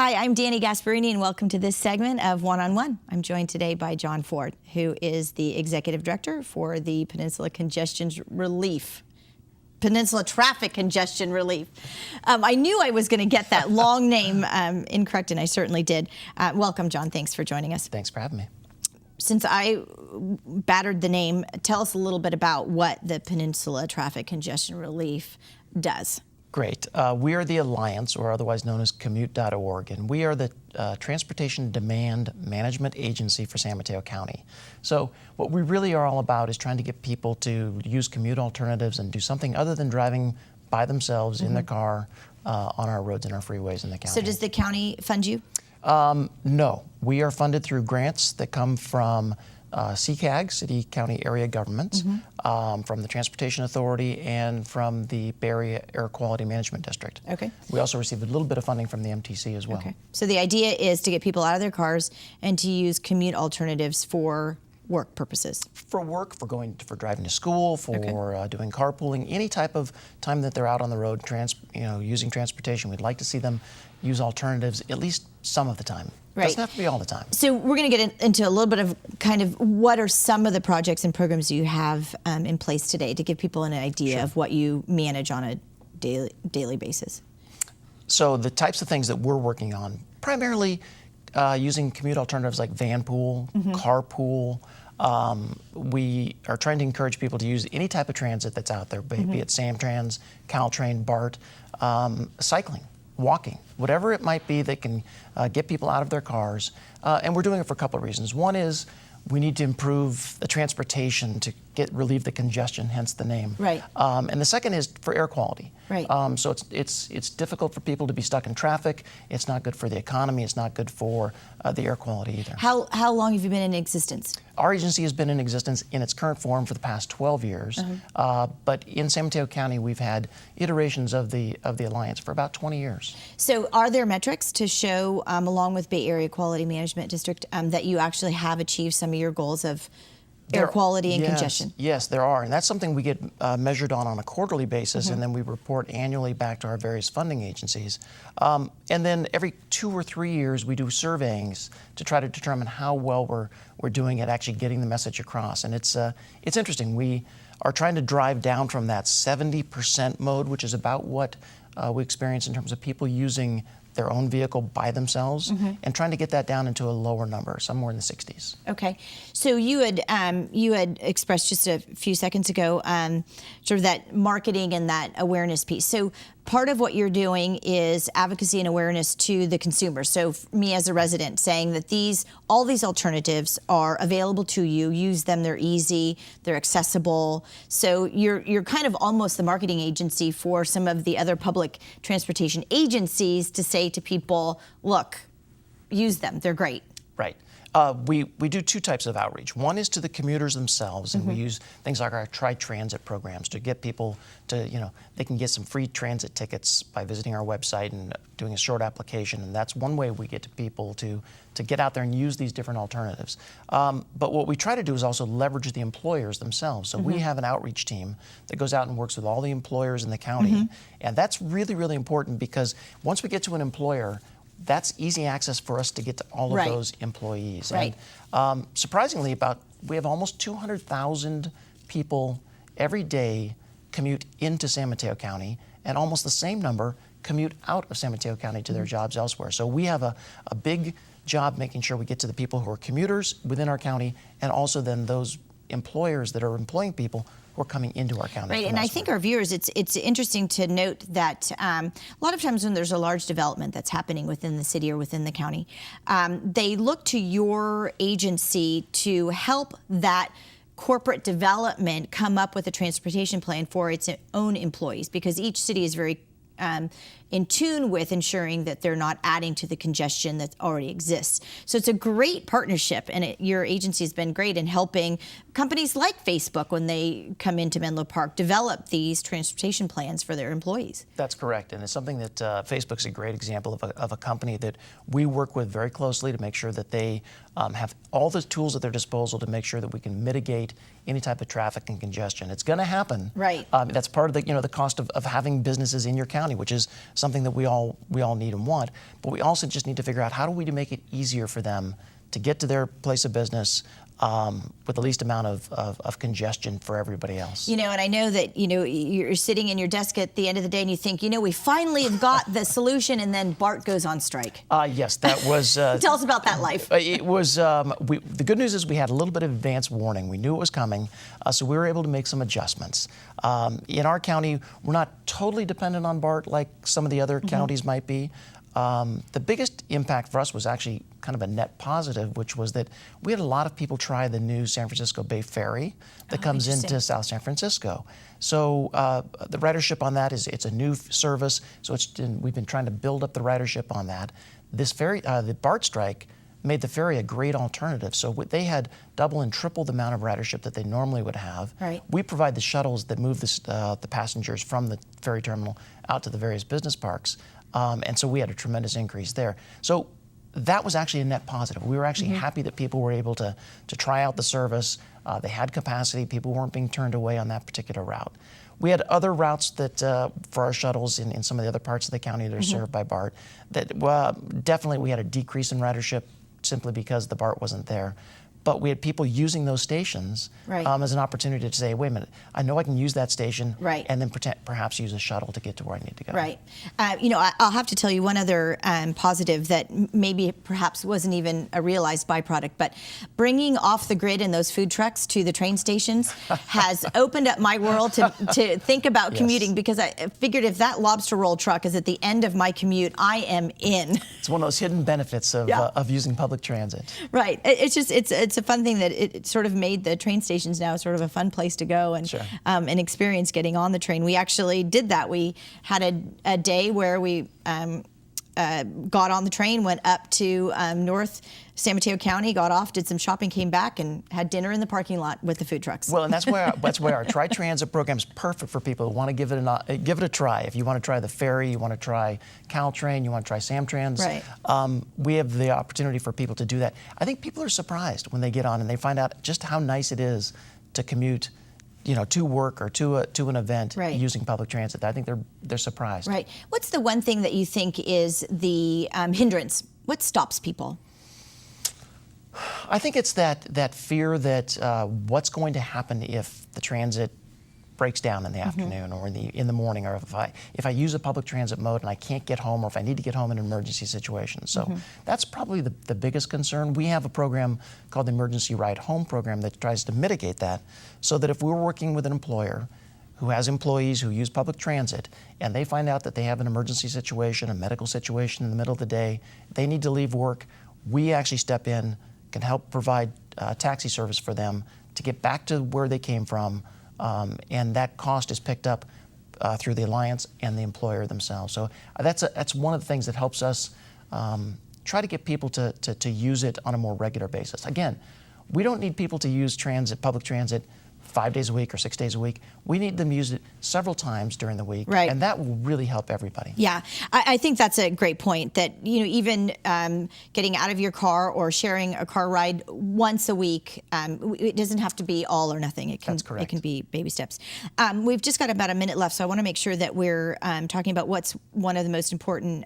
Hi, I'm Dani Gasparini, and welcome to this segment of One on One. I'm joined today by John Ford, who is the Executive Director for the Peninsula Peninsula Traffic Congestion Relief. I knew I was going to get that long name incorrect, and I certainly did. Welcome, John. Thanks for joining us. Thanks for having me. Since I battered the name, tell us a little bit about what the Peninsula Traffic Congestion Relief does. Great. We are the Alliance, or otherwise known as Commute.org, and we are the Transportation Demand Management Agency for San Mateo County. So what we really are all about is trying to get people to use commute alternatives and do something other than driving by themselves in their car on our roads and our freeways in the county. So does the county fund you? No. We are funded through grants that come from CCAG, City County Area Governments, from the Transportation Authority, and from the Bay Area Air Quality Management District. Okay. We also receive a little bit of funding from the MTC as well. Okay. So the idea is to get people out of their cars and to use commute alternatives for work purposes. For work, for driving to school, for doing carpooling, any type of time that they're out on the road, using transportation, we'd like to see them use alternatives at least some of the time. Right. Doesn't have to be all the time. So we're going to get into a little bit of kind of what are some of the projects and programs you have in place today to give people an idea of what you manage on a daily basis. So the types of things that we're working on, primarily using commute alternatives like vanpool, carpool. We are trying to encourage people to use any type of transit that's out there, be it Samtrans, Caltrain, BART, cycling, walking, whatever it might be that can get people out of their cars. And we're doing it for a couple of reasons. One is we need to improve the transportation to relieve the congestion, hence the name. Right. And the second is for air quality. Right. So it's difficult for people to be stuck in traffic. It's not good for the economy. It's not good for the air quality either. How long have you been in existence? Our agency has been in existence in its current form for the past 12 years. But in San Mateo County, we've had iterations of the Alliance for about 20 years. So are there metrics to show, along with Bay Area Quality Management District, that you actually have achieved some of your goals of air quality and congestion? Yes, there are. And that's something we get measured on a quarterly basis, and then we report annually back to our various funding agencies. And then every 2 or 3 years, we do surveyings to try to determine how well we're doing at actually getting the message across. And it's interesting. We are trying to drive down from that 70% mode, which is about what we experience in terms of people using their own vehicle by themselves, and trying to get that down into a lower number, somewhere in the 60s. Okay, so you had expressed just a few seconds ago sort of that marketing and that awareness piece. So part of what you're doing is advocacy and awareness to the consumer. So me as a resident saying that all these alternatives are available to you. Use them. They're easy. They're accessible. So you're kind of almost the marketing agency for some of the other public transportation agencies to say to people, look, use them. They're great. Right. We do 2 types of outreach. One is to the commuters themselves, and we use things like our Tri-Transit programs to get people to, they can get some free transit tickets by visiting our website and doing a short application, and that's one way we get to people to get out there and use these different alternatives. But what we try to do is also leverage the employers themselves. So we have an outreach team that goes out and works with all the employers in the county, and that's really, really important because once we get to an employer, that's easy access for us to get to all of those employees. Right. And surprisingly, we have almost 200,000 people every day commute into San Mateo County, and almost the same number commute out of San Mateo County to their jobs elsewhere. So we have a big job making sure we get to the people who are commuters within our county, and also then those employers that are employing people who are coming into our county. Right, and I think our viewers, it's interesting to note that a lot of times when there's a large development that's happening within the city or within the county, they look to your agency to help that corporate development come up with a transportation plan for its own employees, because each city is very in tune with ensuring that they're not adding to the congestion that already exists. So it's a great partnership, and your agency has been great in helping companies like Facebook, when they come into Menlo Park, develop these transportation plans for their employees. That's correct, and it's something that Facebook's a great example of a company that we work with very closely to make sure that they have all the tools at their disposal to make sure that we can mitigate any type of traffic and congestion. It's going to happen. Right. That's part of the the cost of having businesses in your county, which is something that we all need and want. But we also just need to figure out how do we make it easier for them to get to their place of business with the least amount of congestion for everybody else. And I know that, you're sitting in your desk at the end of the day and you think, we finally have got the solution, and then BART goes on strike. Yes, that was... Tell us about that life. It was... the good news is we had a little bit of advance warning. We knew it was coming, so we were able to make some adjustments. In our county, we're not totally dependent on BART like some of the other counties might be. The biggest impact for us was actually kind of a net positive, which was that we had a lot of people try the new San Francisco Bay Ferry that comes into South San Francisco. So the ridership on that it's a new service, so we've been trying to build up the ridership on that. This ferry, the BART strike, made the ferry a great alternative. So they had double and triple the amount of ridership that they normally would have. Right. We provide the shuttles that move the passengers from the ferry terminal out to the various business parks. And so we had a tremendous increase there. So that was actually a net positive. We were actually happy that people were able to try out the service. They had capacity. People weren't being turned away on that particular route. We had other routes that, for our shuttles in some of the other parts of the county that are served by BART, that definitely we had a decrease in ridership simply because the BART wasn't there. But we had people using those stations as an opportunity to say, wait a minute, I know I can use that station and then perhaps use a shuttle to get to where I need to go. Right. I'll have to tell you one other positive that maybe perhaps wasn't even a realized byproduct, but bringing off the grid and those food trucks to the train stations has opened up my world to think about commuting, because I figured if that lobster roll truck is at the end of my commute, I am in. It's one of those hidden benefits of using public transit. Right. It's a fun thing that it sort of made the train stations now sort of a fun place to go and and experience getting on the train. We actually did that. We had a day where we got on the train, went up to North San Mateo County, got off, did some shopping, came back, and had dinner in the parking lot with the food trucks. Well, and that's why our Tri-Transit program is perfect for people who want to give it a try. If you want to try the ferry, you want to try Caltrain, you want to try Samtrans, we have the opportunity for people to do that. I think people are surprised when they get on and they find out just how nice it is to commute, to work or to an event using public transit. I think they're surprised. Right. What's the one thing that you think is the hindrance? What stops people? I think it's that fear that what's going to happen if the transit breaks down in the afternoon or in the morning, or if I use a public transit mode and I can't get home, or if I need to get home in an emergency situation. So that's probably the biggest concern. We have a program called the Emergency Ride Home program that tries to mitigate that, so that if we're working with an employer who has employees who use public transit and they find out that they have an emergency situation, a medical situation in the middle of the day, they need to leave work, we actually step in, can help provide taxi service for them to get back to where they came from, and that cost is picked up through the Alliance and the employer themselves. So that's one of the things that helps us try to get people to use it on a more regular basis. Again, we don't need people to use public transit 5 days a week or 6 days a week. We need them to use it several times during the week, and that will really help everybody. Yeah, I think that's a great point, that even getting out of your car or sharing a car ride once a week, it doesn't have to be all or nothing. That's correct. It can be baby steps. We've just got about a minute left, so I want to make sure that we're talking about what's one of the most important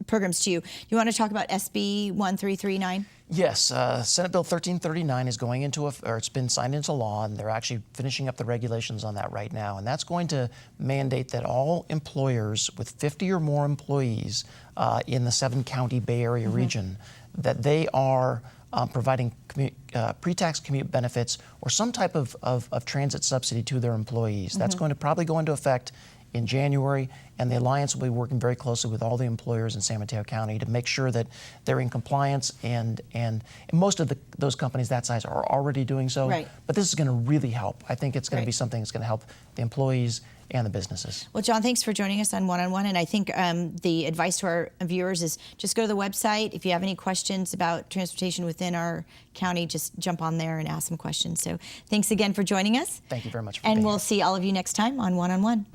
programs to you. You want to talk about SB 1339? Yes, Senate Bill 1339 is going it's been signed into law, and they're actually finishing up the regulations on that right now. And that's going to mandate that all employers with 50 or more employees in the 7-county Bay Area region, that they are providing pre-tax commute benefits or some type of transit subsidy to their employees. That's going to probably go into effect in January, and the Alliance will be working very closely with all the employers in San Mateo County to make sure that they're in compliance, and most of those companies that size are already doing so. But this is going to really help. I think it's going to be something that's going to help the employees and the businesses. Well, John, thanks for joining us on One-on-One, and I think the advice to our viewers is just go to the website. If you have any questions about transportation within our county, just jump on there and ask some questions. So thanks again for joining us. Thank you very much for being here. And we'll see all of you next time on One-on-One.